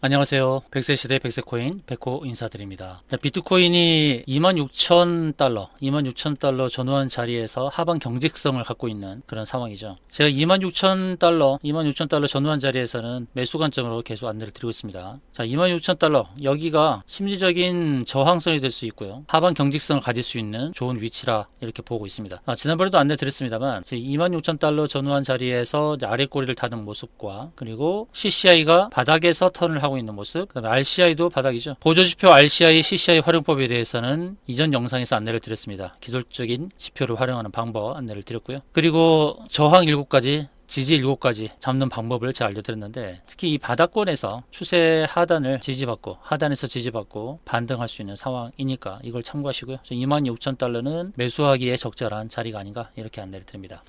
안녕하세요. 백세시대 백세코인 백호 인사드립니다. 비트코인이 26,000달러, 26,000달러 전후한 자리에서 하방 경직성을 갖고 있는 그런 상황이죠. 제가 26,000달러, 26,000달러 전후한 자리에서는 매수 관점으로 계속 안내를 드리고 있습니다. 자, 26,000달러, 여기가 심리적인 저항선이 될 수 있고요. 하방 경직성을 가질 수 있는 좋은 위치라 이렇게 보고 있습니다. 지난번에도 안내 드렸습니다만 26,000달러 전후한 자리에서 아래 꼬리를 타는 모습과 그리고 CCI가 바닥에서 턴을 하고 있는 모습, 그다음에 RCI도 바닥이죠. 보조지표 RCI, CCI 활용법에 대해서는 이전 영상에서 안내를 드렸습니다. 기술적인 지표를 활용하는 방법 안내를 드렸고요. 그리고 저항 7가지, 지지 7가지 잡는 방법을 제가 알려드렸는데, 특히 이 바닥권에서 추세 하단을 지지받고 하단에서 지지받고 반등할 수 있는 상황이니까 이걸 참고하시고요. 26,000달러는 매수하기에 적절한 자리가 아닌가 이렇게 안내를 드립니다.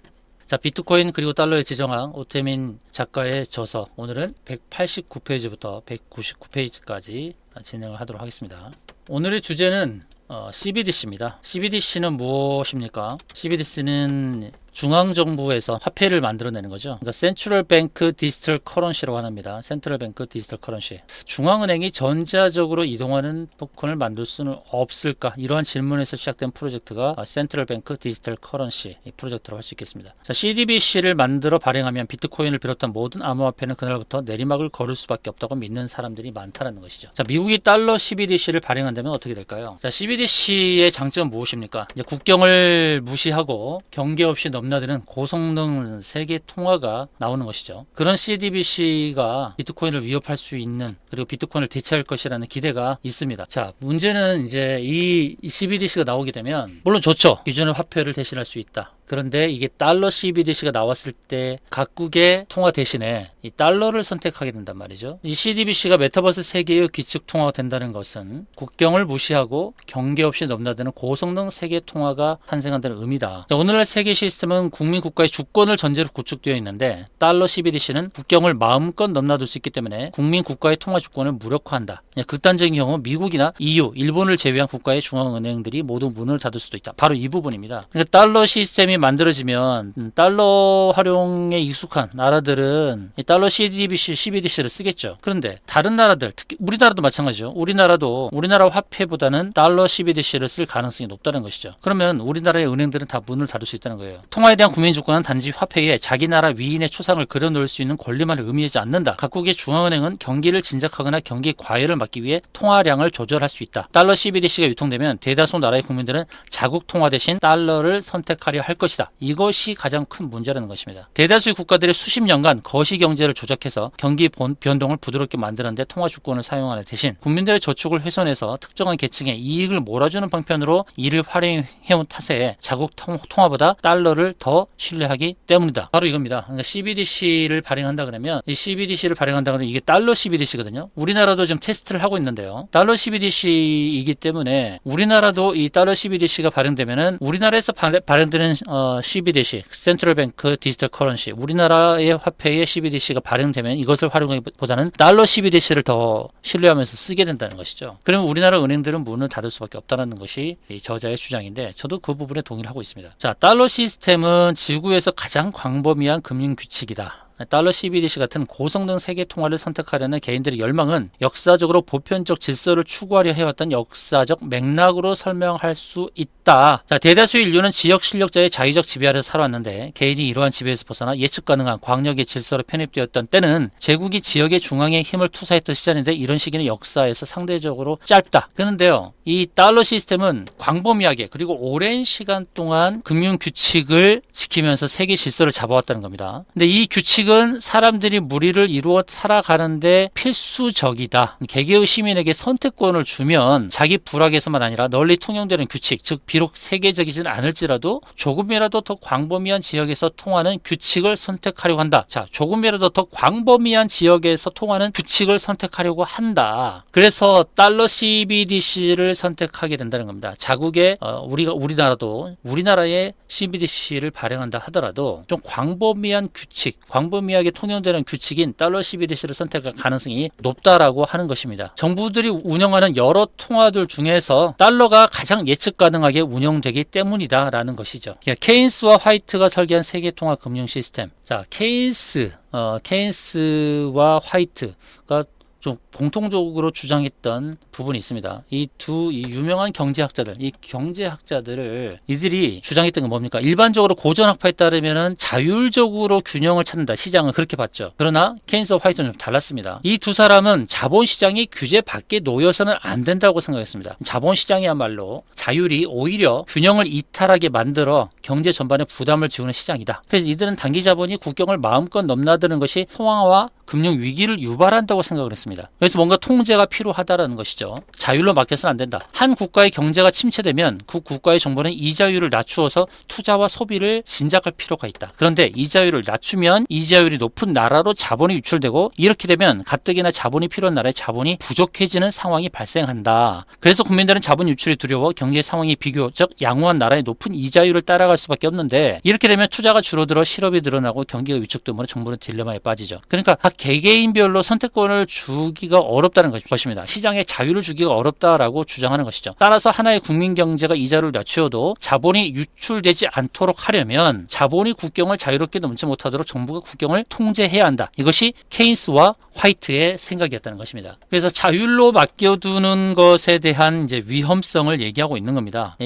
자, 비트코인 그리고 달러의 지정학 오태민 작가의 저서, 오늘은 189페이지부터 199페이지까지 진행을 하도록 하겠습니다. 오늘의 주제는 CBDC입니다. CBDC는 무엇입니까? CBDC는 중앙정부에서 화폐를 만들어내는 거죠. 그러니까 센트럴 뱅크 디지털 커런시라고 합니다. 센트럴 뱅크 디지털 커런시. 중앙은행이 전자적으로 이동하는 토큰을 만들 수는 없을까? 이러한 질문에서 시작된 프로젝트가 센트럴 뱅크 디지털 커런시 프로젝트라고 할 수 있겠습니다. 자, CDBC를 만들어 발행하면 비트코인을 비롯한 모든 암호화폐는 그날부터 내리막을 걸을 수밖에 없다고 믿는 사람들이 많다는 것이죠. 자, 미국이 달러 CBDC를 발행한다면 어떻게 될까요? 자, CBDC의 장점은 무엇입니까? 이제 국경을 무시하고 경계 없이 넘나드는 고성능 세계 통화가 나오는 것이죠. 그런 CDBC가 비트코인을 위협할 수 있는, 그리고 비트코인을 대체할 것이라는 기대가 있습니다. 자, 문제는 이제 이 CBDC가 나오게 되면 물론 좋죠. 기존의 화폐를 대신할 수 있다. 그런데 이게 달러 CBDC가 나왔을 때 각국의 통화 대신에 이 달러를 선택하게 된단 말이죠. 이 CDBC가 메타버스 세계의 기축 통화가 된다는 것은 국경을 무시하고 경계 없이 넘나드는 고성능 세계 통화가 탄생한다는 의미다. 자, 오늘날 세계 시스템은 국민 국가의 주권을 전제로 구축되어 있는데, 달러 CBDC는 국경을 마음껏 넘나들 수 있기 때문에 국민 국가의 통화 주권을 무력화한다. 극단적인 경우 미국이나 EU, 일본을 제외한 국가의 중앙은행들이 모두 문을 닫을 수도 있다. 바로 이 부분입니다. 그러니까 달러 시스템이 만들어지면 달러 활용에 익숙한 나라들은 이 달러 CBDC를 쓰겠죠. 그런데 다른 나라들, 특히 우리나라도 마찬가지죠. 우리나라 화폐보다는 달러 CBDC를 쓸 가능성이 높다는 것이죠. 그러면 우리나라의 은행들은 다 문을 닫을 수 있다는 거예요. 통화에 대한 국민 주권은 단지 화폐에 자기 나라 위인의 초상을 그려놓을 수 있는 권리만을 의미하지 않는다. 각국의 중앙은행은 경기를 진작하거나 경기 과열을 막기 위해 통화량을 조절할 수 있다. 달러 CBDC가 유통되면 대다수 나라의 국민들은 자국 통화 대신 달러를 선택하려 할 것이다. 이것이 가장 큰 문제라는 것입니다. 대다수의 국가들이 수십 년간 거시 경제를 조작해서 경기 변동을 부드럽게 만드는데 통화 주권을 사용하는 대신 국민들의 저축을 훼손해서 특정한 계층의 이익을 몰아주는 방편으로 이를 활용해온 탓에 자국 통화보다 달러를 더 신뢰하기 때문이다. 바로 이겁니다. 그러니까 CBDC를 발행한다 그러면, 이 CBDC를 발행한다 그러면 이게 달러 CBDC거든요. 우리나라도 지금 테스트를 하고 있는데요. 달러 CBDC이기 때문에 우리나라도 이 달러 CBDC가 발행되면은 우리나라에서 발행되는 CBDC, 센트럴 뱅크 디지털 커런시, 우리나라의 화폐의 CBDC가 발행되면 이것을 활용하기보다는 달러 CBDC를 더 신뢰하면서 쓰게 된다는 것이죠. 그러면 우리나라 은행들은 문을 닫을 수밖에 없다는 것이 이 저자의 주장인데, 저도 그 부분에 동의를 하고 있습니다. 자, 달러 시스템은 지구에서 가장 광범위한 금융 규칙이다. 달러 CBDC 같은 고성능 세계 통화를 선택하려는 개인들의 열망은 역사적으로 보편적 질서를 추구하려 해왔던 역사적 맥락으로 설명할 수 있다. 자, 대다수의 인류는 지역 실력자의 자의적 지배 아래 살아왔는데, 개인이 이러한 지배에서 벗어나 예측 가능한 광역의 질서로 편입되었던 때는 제국이 지역의 중앙에 힘을 투사했던 시절인데, 이런 시기는 역사에서 상대적으로 짧다. 그런데요, 이 달러 시스템은 광범위하게 그리고 오랜 시간 동안 금융 규칙을 지키면서 세계 질서를 잡아왔다는 겁니다. 근데 이 규칙은 사람들이 무리를 이루어 살아가는데 필수적이다. 개개의 시민에게 선택권을 주면 자기 부락에서만 아니라 널리 통용되는 규칙, 즉 비록 세계적이진 않을지라도 조금이라도 더 광범위한 지역에서 통하는 규칙을 선택하려고 한다. 자, 조금이라도 더 광범위한 지역에서 통하는 규칙을 선택하려고 한다. 그래서 달러 CBDC를 선택하게 된다는 겁니다. 자국의 우리나라의 CBDC를 발행한다 하더라도 좀 광범위한 규칙, 광범위하게 통용되는 규칙인 달러 CBDC를 선택할 가능성이 높다라고 하는 것입니다. 정부들이 운영하는 여러 통화들 중에서 달러가 가장 예측 가능하게 운영되기 때문이다라는 것이죠. 케인스와 화이트가 설계한 세계 통화 금융 시스템. 자, 케인스와 화이트가 좀 공통적으로 주장했던 부분이 있습니다. 이 유명한 경제학자들, 이 경제학자들을 이들이 주장했던 건 뭡니까? 일반적으로 고전학파에 따르면은 자율적으로 균형을 찾는다. 시장은 그렇게 봤죠. 그러나 케인스와 화이트는 좀 달랐습니다. 이 두 사람은 자본시장이 규제 밖에 놓여서는 안 된다고 생각했습니다. 자본시장이야말로 자율이 오히려 균형을 이탈하게 만들어 경제 전반에 부담을 지우는 시장이다. 그래서 이들은 단기 자본이 국경을 마음껏 넘나드는 것이 통화와 금융 위기를 유발한다고 생각을 했습니다. 그래서 뭔가 통제가 필요하다라는 것이죠. 자율로 맡겨서는 안 된다. 한 국가의 경제가 침체되면 그 국가의 정부는 이자율을 낮추어서 투자와 소비를 진작할 필요가 있다. 그런데 이자율을 낮추면 이자율이 높은 나라로 자본이 유출되고 이렇게 되면 가뜩이나 자본이 필요한 나라에 자본이 부족해지는 상황이 발생한다. 그래서 국민들은 자본 유출이 두려워 경제 상황이 비교적 양호한 나라의 높은 이자율을 따라갈 수밖에 없는데 이렇게 되면 투자가 줄어들어 실업이 늘어나고 경기가 위축됨으로 정부는 딜레마에 빠지죠. 그러니까 각 개개인별로 선택권을 주기가 어렵다는 것입니다. 시장에 자유를 주기가 어렵다라고 주장하는 것이죠. 따라서 하나의 국민 경제가 이자율을 낮추어도 자본이 유출되지 않도록 하려면 자본이 국경을 자유롭게 넘지 못하도록 정부가 국경을 통제해야 한다. 이것이 케인스와 화이트의 생각이었다는 것입니다. 그래서 자율로 맡겨두는 것에 대한 이제 위험성을 얘기하고 있는 겁니다.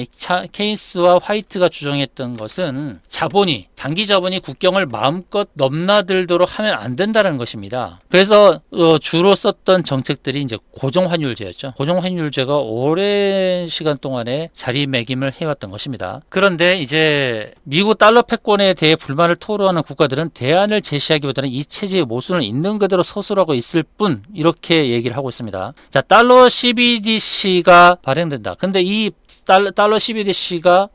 케인스와 화이트가 주장했던 것은 자본이 단기 자본이 국경을 마음껏 넘나들도록 하면 안 된다는 것입니다. 그래서 주로 썼던 정책들이 이제 고정환율제였죠. 고정환율제가 오랜 시간 동안에 자리매김을 해왔던 것입니다. 그런데 이제 미국 달러 패권에 대해 불만을 토로하는 국가들은 대안을 제시하기보다는 이 체제의 모순을 있는 그대로 서술하고 있을 뿐 이렇게 얘기를 하고 있습니다. 자, 달러 CBDC가 발행된다. 근데 이 달러 CBDC가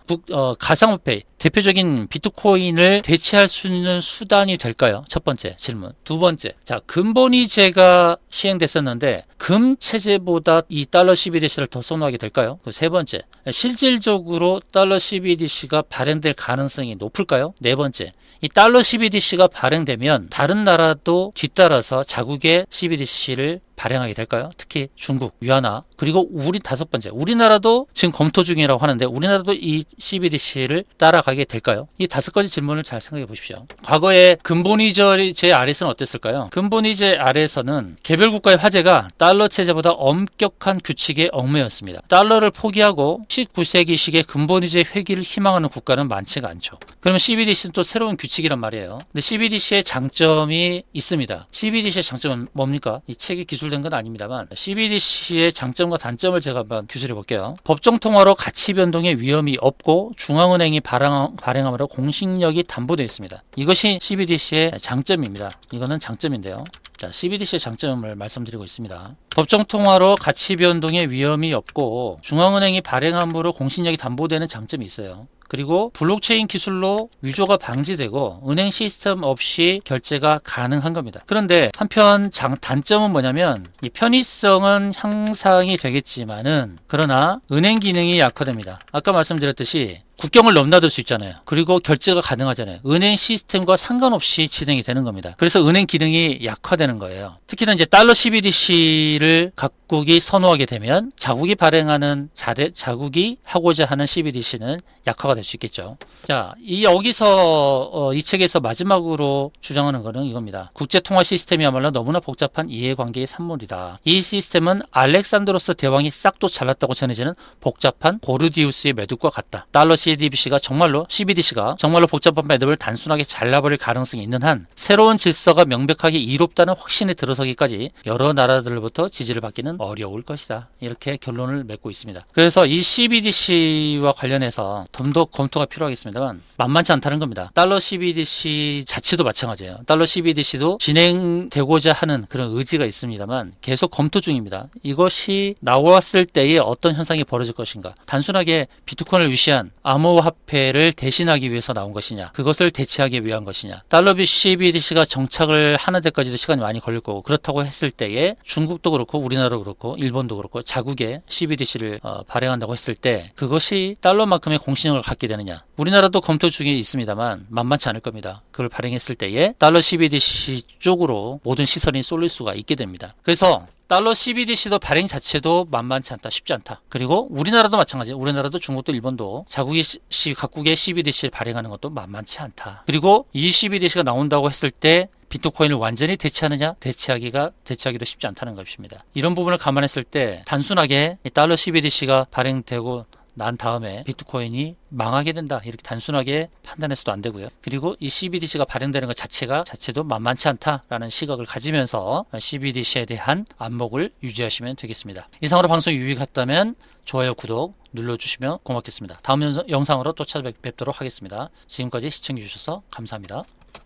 가상화폐 대표적인 비트코인을 대체할 수 있는 수단이 될까요? 첫 번째 질문. 두 번째, 자, 금본위제가 시행됐었는데 금 체제보다 이 달러 CBDC를 더 선호하게 될까요? 그 세 번째, 실질적으로 달러 CBDC가 발행될 가능성이 높을까요? 네 번째, 이 달러 CBDC가 발행되면 다른 나라도 뒤따라서 자국의 CBDC를 발행하게 될까요? 특히 중국, 위안화, 그리고 다섯 번째, 우리나라도 지금 검토 중이라고 하는데 우리나라도 이 CBDC를 따라가게 될까요? 이 다섯 가지 질문을 잘 생각해 보십시오. 과거에 금본위제 아래서는 어땠을까요? 금본위제 아래에서는 개별 국가의 화제가 달러 체제보다 엄격한 규칙에 얽매였습니다. 달러를 포기하고 19세기식의 금본위제 회귀를 희망하는 국가는 많지가 않죠. 그러면 CBDC는 또 새로운 규칙이란 말이에요. 근데 CBDC의 장점이 있습니다. CBDC의 장점은 뭡니까? 이 책이 기술된 건 아닙니다만 CBDC의 장점과 단점을 제가 한번 규술해 볼게요. 법정 통화로 가치 변동의 위험이 없고 중앙은행이 발행함으로 공신력이 담보되어 있습니다. 이것이 CBDC의 장점입니다. 이거는 장점인데요. 자, CBDC의 장점을 말씀드리고 있습니다. 법정 통화로 가치 변동의 위험이 없고 중앙은행이 발행함으로 공신력이 담보되는 장점이 있어요. 그리고 블록체인 기술로 위조가 방지되고 은행 시스템 없이 결제가 가능한 겁니다. 그런데 한편 단점은 뭐냐면 이 편의성은 향상이 되겠지만은 그러나 은행 기능이 약화됩니다. 아까 말씀드렸듯이 국경을 넘나들 수 있잖아요. 그리고 결제가 가능하잖아요. 은행 시스템과 상관없이 진행이 되는 겁니다. 그래서 은행 기능이 약화되는 거예요. 특히나 이제 달러 CBDC를 각국이 선호하게 되면 자국이 발행하는 자국이 하고자 하는 CBDC는 약화가 될 수 있겠죠. 자, 여기서 이 책에서 마지막으로 주장하는 것은 이겁니다. 국제 통화 시스템이야말로 너무나 복잡한 이해관계의 산물이다. 이 시스템은 알렉산드로스 대왕이 싹도 잘랐다고 전해지는 복잡한 고르디우스의 매듭과 같다. 달러 CBDC가 정말로 복잡한 매듭을 단순하게 잘라버릴 가능성이 있는 한 새로운 질서가 명백하게 이롭다는 확신에 들어서기까지 여러 나라들로부터 지지를 받기는 어려울 것이다. 이렇게 결론을 맺고 있습니다. 그래서 이 CBDC와 관련해서 좀 더 검토가 필요하겠습니다만 만만치 않다는 겁니다. 달러 CBDC 자체도 마찬가지예요. 달러 CBDC도 진행되고자 하는 그런 의지가 있습니다만 계속 검토 중입니다. 이것이 나왔을 때에 어떤 현상이 벌어질 것인가. 단순하게 비트코인을 위시한 암호화폐를 대신하기 위해서 나온 것이냐, 그것을 대체하기 위한 것이냐. 달러 CBDC가 정착을 하는 데까지도 시간이 많이 걸릴 거고, 그렇다고 했을 때에 중국도 그렇고 우리나라도 그렇고 일본도 그렇고 자국의 CBDC를 발행한다고 했을 때 그것이 달러만큼의 공신력을 갖게 되느냐. 우리나라도 검토 중에 있습니다만 만만치 않을 겁니다. 그걸 발행했을 때에 달러 CBDC 쪽으로 모든 시선이 쏠릴 수가 있게 됩니다. 그래서 달러 CBDC도 발행 자체도 만만치 않다, 쉽지 않다. 그리고 우리나라도 마찬가지예요. 우리나라도 중국도 일본도 각국의 CBDC를 발행하는 것도 만만치 않다. 그리고 이 CBDC가 나온다고 했을 때 비트코인을 완전히 대체하느냐? 대체하기도 쉽지 않다는 것입니다. 이런 부분을 감안했을 때 단순하게 달러 CBDC가 발행되고 난 다음에 비트코인이 망하게 된다, 이렇게 단순하게 판단해서도 안 되고요. 그리고 이 CBDC가 발행되는 것 자체도 만만치 않다라는 시각을 가지면서 CBDC에 대한 안목을 유지하시면 되겠습니다. 이상으로 방송이 유익했다면 좋아요, 구독 눌러주시면 고맙겠습니다. 다음 영상으로 또 찾아뵙도록 하겠습니다. 지금까지 시청해 주셔서 감사합니다.